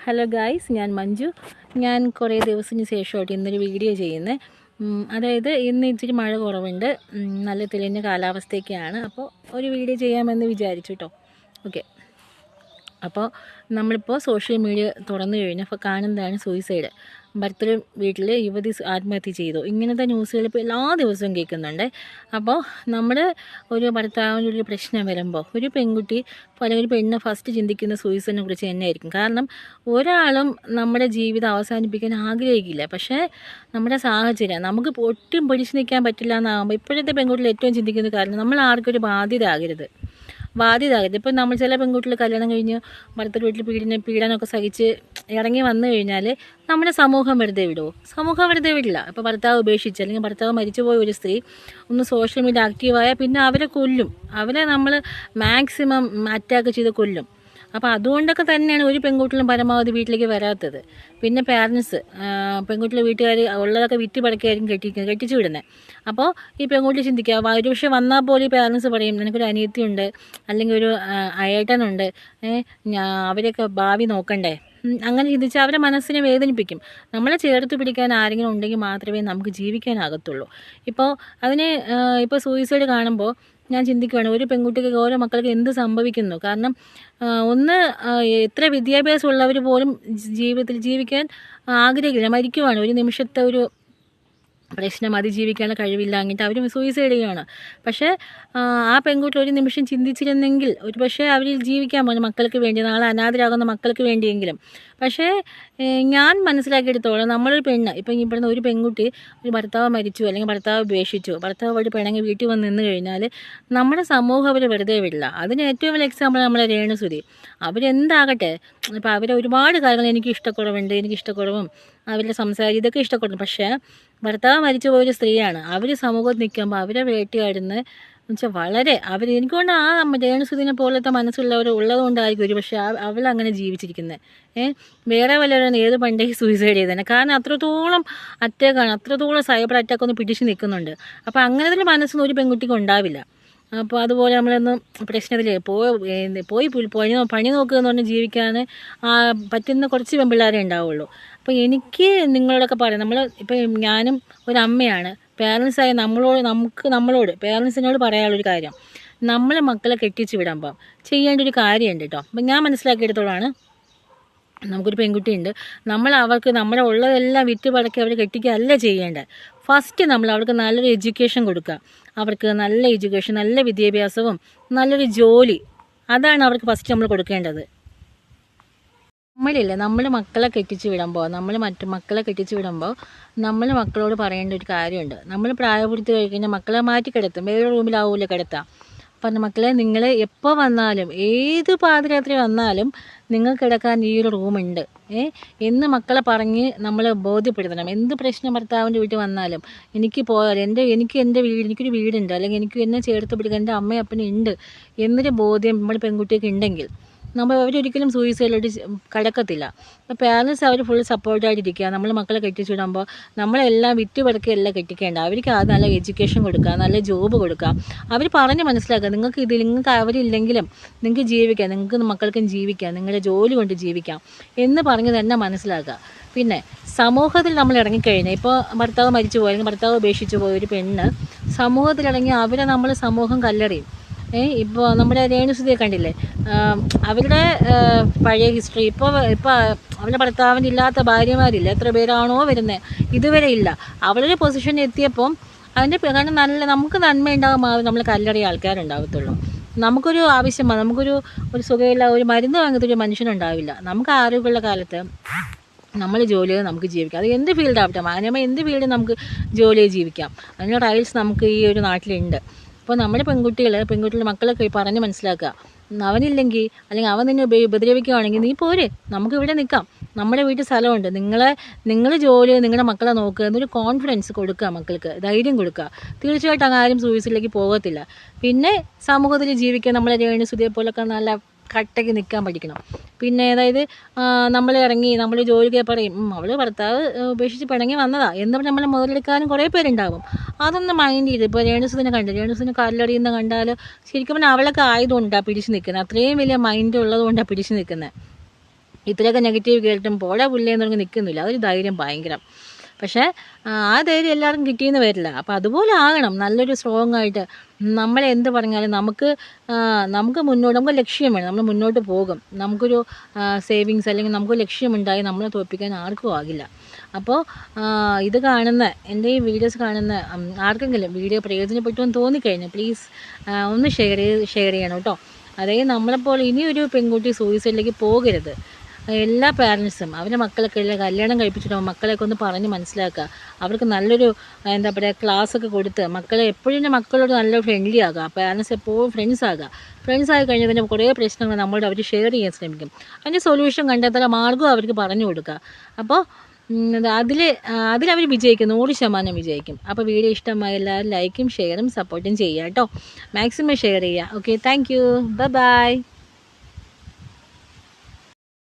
Hello guys, ഞാൻ മഞ്ജു. ഞാൻ കുറേ ദിവസത്തിന് ശേഷമായിട്ട് ഇന്നൊരു വീഡിയോ ചെയ്യുന്നത്. അതായത് ഇന്ന് ഇച്ചിരി മഴ കുറവുണ്ട്, നല്ല തെളിഞ്ഞ കാലാവസ്ഥയൊക്കെയാണ്. അപ്പോൾ ഒരു വീഡിയോ ചെയ്യാമെന്ന് വിചാരിച്ചു കേട്ടോ. ഓക്കെ, അപ്പോൾ നമ്മളിപ്പോൾ സോഷ്യൽ മീഡിയ തുറന്നു കഴിഞ്ഞപ്പോൾ കാണുന്നതാണ് സൂയിസൈഡ്. ഭർത്തൃ വീട്ടിൽ യുവതി ആത്മഹത്യ ചെയ്തു, ഇങ്ങനത്തെ ന്യൂസുകൾ ഇപ്പോൾ എല്ലാ ദിവസവും കേൾക്കുന്നുണ്ട്. അപ്പോൾ നമ്മൾ ഒരു ഭർത്താവിൻ്റെ ഒരു പ്രശ്നം വരുമ്പോൾ ഒരു പെൺകുട്ടി അല്ലെങ്കിൽ ഒരു പെണ്ണ് ഫസ്റ്റ് ചിന്തിക്കുന്ന സൂയിസൈഡിനെ കുറിച്ച് തന്നെയായിരിക്കും. കാരണം ഒരാളും നമ്മുടെ ജീവിതം അവസാനിപ്പിക്കാൻ ആഗ്രഹിക്കില്ല. പക്ഷേ നമ്മുടെ സാഹചര്യം നമുക്ക് ഒട്ടും പിടിച്ചു നിൽക്കാൻ പറ്റില്ല എന്നാകുമ്പോൾ ഇപ്പോഴത്തെ പെൺകുട്ടികൾ ഏറ്റവും ചിന്തിക്കുന്ന കാരണം നമ്മൾ ആർക്കൊരു ബാധ്യത ആകരുത്. ഇപ്പം നമ്മൾ ചില പെൺകുട്ടികൾ കല്യാണം കഴിഞ്ഞ് ഭർത്തൃ വീട്ടിൽ പീഡനമൊക്കെ സഹിച്ച് ഇറങ്ങി വന്നു കഴിഞ്ഞാൽ നമ്മുടെ സമൂഹം വെറുതെ വിടുമോ? സമൂഹം വെറുതെ വിടില്ല. ഇപ്പോൾ ഭർത്താവ് ഉപേക്ഷിച്ച് അല്ലെങ്കിൽ ഭർത്താവ് മരിച്ചുപോയ ഒരു സ്ത്രീ ഒന്ന് സോഷ്യൽ മീഡിയ ആക്റ്റീവായാൽ പിന്നെ അവരെ കൊല്ലും. അവരെ നമ്മൾ മാക്സിമം അറ്റാക്ക് ചെയ്ത് കൊല്ലും. അപ്പോൾ അതുകൊണ്ടൊക്കെ തന്നെയാണ് ഒരു പെൺകുട്ടികളും പരമാവധി വീട്ടിലേക്ക് വരാത്തത്. പിന്നെ പാരൻസ്, പെൺകുട്ടിയുടെ വീട്ടുകാർ ഉള്ളതൊക്കെ വിറ്റ് പടക്കായിരിക്കും കെട്ടിച്ചു വിടുന്നത്. അപ്പോൾ ഈ പെൺകുട്ടി ചിന്തിക്കുക, ഒരുപക്ഷെ വന്നാൽ പോലും ഈ പാരൻസ് പറയും നിനക്കൊരു അനിയത്തിയുണ്ട് അല്ലെങ്കിൽ ഒരു ഏട്ടനുണ്ട്, അവരെയൊക്കെ ഭാവി നോക്കണ്ടേ. അങ്ങനെ ചിന്തിച്ച് അവരെ മനസ്സിനെ വേദനിപ്പിക്കും. നമ്മളെ ചേർത്ത് പിടിക്കാൻ ആരെങ്കിലും ഉണ്ടെങ്കിൽ മാത്രമേ നമുക്ക് ജീവിക്കാനാകത്തുള്ളൂ. ഇപ്പോൾ സൂയിസൈഡ് കാണുമ്പോൾ ഞാൻ ചിന്തിക്കുകയാണ്, ഒരു പെൺകുട്ടിക്ക് ഓരോ മക്കൾക്ക് എന്ത് സംഭവിക്കുന്നു. കാരണം എത്ര വിദ്യാഭ്യാസമുള്ളവർ പോലും ജീവിതത്തിൽ ജീവിക്കാൻ ആഗ്രഹിക്കില്ല, മരിക്കുവാണ്. ഒരു നിമിഷത്തെ ഒരു പ്രശ്നം അതിജീവിക്കാനുള്ള കഴിവില്ലാഞ്ഞിട്ട് അവർ സൂയിസൈഡ് ചെയ്യുകയാണ്. പക്ഷേ ആ പെൺകുട്ടി ഒരു നിമിഷം ചിന്തിച്ചിരുന്നെങ്കിൽ ഒരു പക്ഷേ അവർ ജീവിക്കാൻ പോകുന്ന മക്കൾക്ക് വേണ്ടി, നാളെ അനാഥരാകുന്ന മക്കൾക്ക് വേണ്ടിയെങ്കിലും. പക്ഷേ ഞാൻ മനസ്സിലാക്കിയെടുത്തോളം നമ്മളൊരു പെണ്ണ്, ഇപ്പം ഇവിടുന്ന് ഒരു പെൺകുട്ടി ഒരു ഭർത്താവ് മരിച്ചു അല്ലെങ്കിൽ ഭർത്താവ് ഉപേക്ഷിച്ചു, ഭർത്താവ് വഴി പിണങ്ങി വീട്ടിൽ വന്ന് നിന്ന് കഴിഞ്ഞാൽ നമ്മുടെ സമൂഹം അവർ വെറുതെ വിടില്ല. അതിന് ഏറ്റവും വലിയ എക്സാമ്പിൾ നമ്മളെ രേണുസുതി. അവരെന്താകട്ടെ, ഇപ്പോൾ അവരെ ഒരുപാട് കാര്യങ്ങൾ എനിക്കിഷ്ടക്കുറവും അവരുടെ സംസാരം ഇതൊക്കെ ഇഷ്ടപ്പെടുന്നു. പക്ഷേ ഭർത്താവ് മരിച്ചു പോയൊരു സ്ത്രീയാണ്. അവർ സമൂഹത്തിൽ നിൽക്കുമ്പോൾ അവരെ വേട്ടയാടുന്ന എന്നുവെച്ചാൽ വളരെ എനിക്കൊണ്ട് ആ രേണുസുതിനെ പോലത്തെ മനസ്സുള്ളവർ ഉള്ളതുകൊണ്ടായിരിക്കും ഒരു പക്ഷേ അവളങ്ങനെ ജീവിച്ചിരിക്കുന്നത്. വേറെ വല്ലവരും ഏത് പണ്ടേ സൂയിസൈഡ് ചെയ്തതന്നെ. കാരണം അത്രത്തോളം അറ്റാക്കാണ്, അത്രത്തോളം സൈബർ അറ്റാക്ക് ഒന്ന് പിടിച്ച് നിൽക്കുന്നുണ്ട്. അപ്പോൾ അങ്ങനത്തെ മനസ്സൊന്നും ഒരു പെൺകുട്ടിക്ക് ഉണ്ടാവില്ല. അപ്പോൾ അതുപോലെ നമ്മളൊന്ന് പ്രശ്നത്തിൽ പണി നോക്കുക എന്ന് പറഞ്ഞ് ജീവിക്കാൻ പറ്റുന്ന കുറച്ച് പെൺപിള്ളേരെ ഉണ്ടാവുള്ളൂ. അപ്പോൾ എനിക്ക് നിങ്ങളോടൊക്കെ പറയാം, ഇപ്പം ഞാനും ഒരു അമ്മയാണ്, പേരൻസായ നമ്മളോട് പേരൻസിനോട് പറയാനുള്ളൊരു കാര്യം, നമ്മൾ മക്കളെ കെട്ടിച്ച് വിടുമ്പം ചെയ്യേണ്ട ഒരു കാര്യമുണ്ട് കേട്ടോ. അപ്പം ഞാൻ മനസ്സിലാക്കിയെടുത്തോളാണ്, നമുക്കൊരു പെൺകുട്ടിയുണ്ട്, അവർക്ക് നമ്മളെ ഉള്ളതെല്ലാം വിറ്റ് പടക്കി അവരെ കെട്ടിക്കുകയല്ല ചെയ്യേണ്ടത്. ഫസ്റ്റ് നമ്മൾ അവർക്ക് നല്ലൊരു എഡ്യൂക്കേഷൻ കൊടുക്കുക. അവർക്ക് നല്ല എഡ്യൂക്കേഷൻ, നല്ല വിദ്യാഭ്യാസവും നല്ലൊരു ജോലി, അതാണ് അവർക്ക് ഫസ്റ്റ് നമ്മൾ കൊടുക്കേണ്ടത്. നമ്മൾ മക്കളെ കെട്ടിച്ച് വിടുമ്പോൾ നമ്മൾ മക്കളോട് പറയേണ്ട ഒരു കാര്യമുണ്ട്. നമ്മൾ പ്രായപൂർത്തി കഴിഞ്ഞാൽ മക്കളെ മാറ്റി കിടത്തും, വേറെ റൂമിലാവുമല്ലോ കിടത്താം. പറഞ്ഞ മക്കളെ, നിങ്ങൾ എപ്പോൾ വന്നാലും ഏത് പാതിരാത്രി വന്നാലും നിങ്ങൾക്ക് കിടക്കാൻ ഈ ഒരു റൂമുണ്ട് എന്ന് മക്കളെ പറഞ്ഞ് നമ്മൾ ബോധ്യപ്പെടുത്തണം. എന്ത് പ്രശ്നം ഭർത്താവിൻ്റെ വീട്ടിൽ വന്നാലും എനിക്കൊരു വീടുണ്ട്, അല്ലെങ്കിൽ എനിക്ക് എന്നെ ചേർത്ത് പിടിക്കാൻ എൻ്റെ അമ്മയും അപ്പനും ഉണ്ട് എന്നൊരു ബോധ്യം നമ്മുടെ പെൺകുട്ടിയൊക്കെ ഉണ്ടെങ്കിൽ അവരൊരിക്കലും സൂയിസൈഡിലോട്ട് കടക്കത്തില്ല. അപ്പോൾ പാരൻസ് അവർ ഫുൾ സപ്പോർട്ടായിട്ടിരിക്കുക. നമ്മൾ മക്കളെ കെട്ടിച്ചു വിടുമ്പോൾ നമ്മളെല്ലാം വിറ്റ് പടക്കുകയല്ല കെട്ടിക്കേണ്ട. അവർക്ക് ആദ്യം നല്ല എഡ്യൂക്കേഷൻ കൊടുക്കുക, നല്ല ജോബ് കൊടുക്കുക. അവർ പറഞ്ഞ് മനസ്സിലാക്കുക, നിങ്ങൾക്ക് അവരില്ലെങ്കിലും നിങ്ങൾക്ക് ജീവിക്കാം, നിങ്ങൾക്ക് മക്കൾക്കും ജീവിക്കാം, നിങ്ങളുടെ ജോലി കൊണ്ട് ജീവിക്കാം എന്ന് പറഞ്ഞ് തന്നെ മനസ്സിലാക്കുക. പിന്നെ സമൂഹത്തിൽ നമ്മൾ ഇറങ്ങിക്കഴിഞ്ഞാൽ, ഇപ്പോൾ ഭർത്താവ് മരിച്ചു പോയി അല്ലെങ്കിൽ ഭർത്താവ് ഉപേക്ഷിച്ചു പോയ ഒരു പെണ്ണ് സമൂഹത്തിലിറങ്ങി അവരെ സമൂഹം കല്ലെറിയും. ഇപ്പോൾ നമ്മുടെ രേണുസുതിയെ കണ്ടില്ലേ, അവരുടെ പഴയ ഹിസ്റ്ററി. ഇപ്പോൾ അവരുടെ ഭർത്താവിന് ഇല്ലാത്ത ഭാര്യമാരില്ല, എത്ര പേരാണോ വരുന്നത്, ഇതുവരെ ഇല്ല. അവളൊരു പൊസിഷനിൽ എത്തിയപ്പം കാരണം നമുക്ക് നന്മയുണ്ടാകുമ്പോൾ നമ്മൾ കല്ലെറിയ ആൾക്കാരുണ്ടാകത്തുള്ളൂ. നമുക്കൊരു ആവശ്യമാണ്, നമുക്കൊരു സുഖമില്ല, ഒരു മരുന്ന് വാങ്ങത്തൊരു മനുഷ്യനുണ്ടാവില്ല. നമുക്ക് ആരോഗ്യമുള്ള കാലത്ത് നമ്മൾ ജോലി ചെയ്ത് നമുക്ക് ജീവിക്കാം. അത് എന്ത് ഫീൽഡാവട്ടെ, മാന്യമായി എന്ത് ഫീൽഡിൽ നമുക്ക് ജോലി ചെയ്ത് ജീവിക്കാം. അതിനുള്ള റൈറ്റ്സ് നമുക്ക് ഈ ഒരു നാട്ടിലുണ്ട്. അപ്പോൾ നമ്മുടെ പെൺകുട്ടികളുടെ മക്കളൊക്കെ പറഞ്ഞ് മനസ്സിലാക്കുക, അവനില്ലെങ്കിൽ അല്ലെങ്കിൽ അവൻ നിന്നെ ഉപദ്രവിക്കുകയാണെങ്കിൽ നീ പോരെ, നമുക്കിവിടെ നിൽക്കാം, നമ്മുടെ വീട്ടിൽ സ്ഥലമുണ്ട്, നിങ്ങൾ ജോലി നിങ്ങളുടെ മക്കളെ നോക്കുക എന്നൊരു കോൺഫിഡൻസ് കൊടുക്കുക, മക്കൾക്ക് ധൈര്യം കൊടുക്കുക. തീർച്ചയായിട്ടും ആരും സൂയിസൈഡിലേക്ക് പോകത്തില്ല. പിന്നെ സമൂഹത്തിൽ ജീവിക്കാൻ നമ്മളെ രേണുസുതിയെ പോലൊക്കെ നല്ല കട്ടയ്ക്ക് നിൽക്കാൻ പഠിക്കണം. പിന്നെ അതായത് നമ്മൾ ജോലിക്ക് പറയും, അവൾ ഭർത്താവ് ഉപേക്ഷിച്ച് പിണങ്ങി വന്നതാ എന്ന് പറഞ്ഞ് നമ്മളെ മുതലെടുക്കാനും കുറേ പേരുണ്ടാവും. അതൊന്നും മൈൻഡ് ചെയ്ത്, ഇപ്പോൾ രേണുസുതിനെ കല്ലെറിയുന്ന കണ്ടാൽ ശരിക്കും പറഞ്ഞാൽ അവളൊക്കെ ആയതുകൊണ്ടാണ് പിടിച്ച് നിൽക്കുന്നത്, അത്രയും വലിയ മൈൻഡ് ഉള്ളതുകൊണ്ടാണ് പിടിച്ച് നിൽക്കുന്നത്. ഇത്രയൊക്കെ നെഗറ്റീവ് കേട്ടിട്ടും പോടാ പുല്ലേന്ന് പറഞ്ഞ് നിൽക്കുന്നില്ല. അതൊരു ധൈര്യം ഭയങ്കരം. പക്ഷേ ആ ധൈര്യം എല്ലാവർക്കും കിട്ടിയെന്ന് വരില്ല. അപ്പോൾ അതുപോലെ ആകണം, നല്ലൊരു സ്ട്രോങ് ആയിട്ട്. നമ്മളെന്ത് പറഞ്ഞാലും നമുക്ക് മുന്നോട്ട്, നമുക്ക് ലക്ഷ്യം വേണം, നമ്മൾ മുന്നോട്ട് പോകും. നമുക്കൊരു സേവിങ്സ് അല്ലെങ്കിൽ നമുക്ക് ലക്ഷ്യമുണ്ടായി നമ്മളെ തോൽപ്പിക്കാൻ ആർക്കും ആകില്ല. അപ്പോൾ ഇത് കാണുന്ന, എൻ്റെ ഈ വീഡിയോസ് കാണുന്ന ആർക്കെങ്കിലും വീഡിയോ പ്രയോജനപ്പെട്ടു എന്ന് തോന്നിക്കഴിഞ്ഞാൽ പ്ലീസ് ഒന്ന് ഷെയർ ചെയ്യണം കേട്ടോ. അതായത് നമ്മളെപ്പോലെ ഇനിയൊരു പെൺകുട്ടി സൂയിസൈഡിലേക്ക് പോകരുത്. എല്ലാ പാരൻസും അവരുടെ മക്കളൊക്കെ കല്യാണം കഴിപ്പിച്ചിട്ട് മക്കളെയൊക്കെ ഒന്ന് പറഞ്ഞ് മനസ്സിലാക്കുക. അവർക്ക് നല്ലൊരു എന്താ പറയുക ക്ലാസ്സൊക്കെ കൊടുത്ത് മക്കളെ എപ്പോഴും മക്കളോട് നല്ല ഫ്രണ്ട്ലി ആകുക. പാരൻസ് എപ്പോഴും ഫ്രണ്ട്സ് ആയി കഴിഞ്ഞാൽ പിന്നെ കുറേ പ്രശ്നങ്ങൾ നമ്മളോട് അവർ ഷെയർ ചെയ്യാൻ ശ്രമിക്കും. അതിൻ്റെ സൊല്യൂഷൻ കണ്ടെത്താൻ മാർഗ്ഗം അവർക്ക് പറഞ്ഞു കൊടുക്കുക. അപ്പോൾ അതിലവർ വിജയിക്കും, 100% വിജയിക്കും. അപ്പോൾ വീഡിയോ ഇഷ്ടമായ എല്ലാവരും ലൈക്കും ഷെയറും സപ്പോർട്ടും ചെയ്യുക കേട്ടോ. മാക്സിമം ഷെയർ ചെയ്യുക. Okay, thank you, by.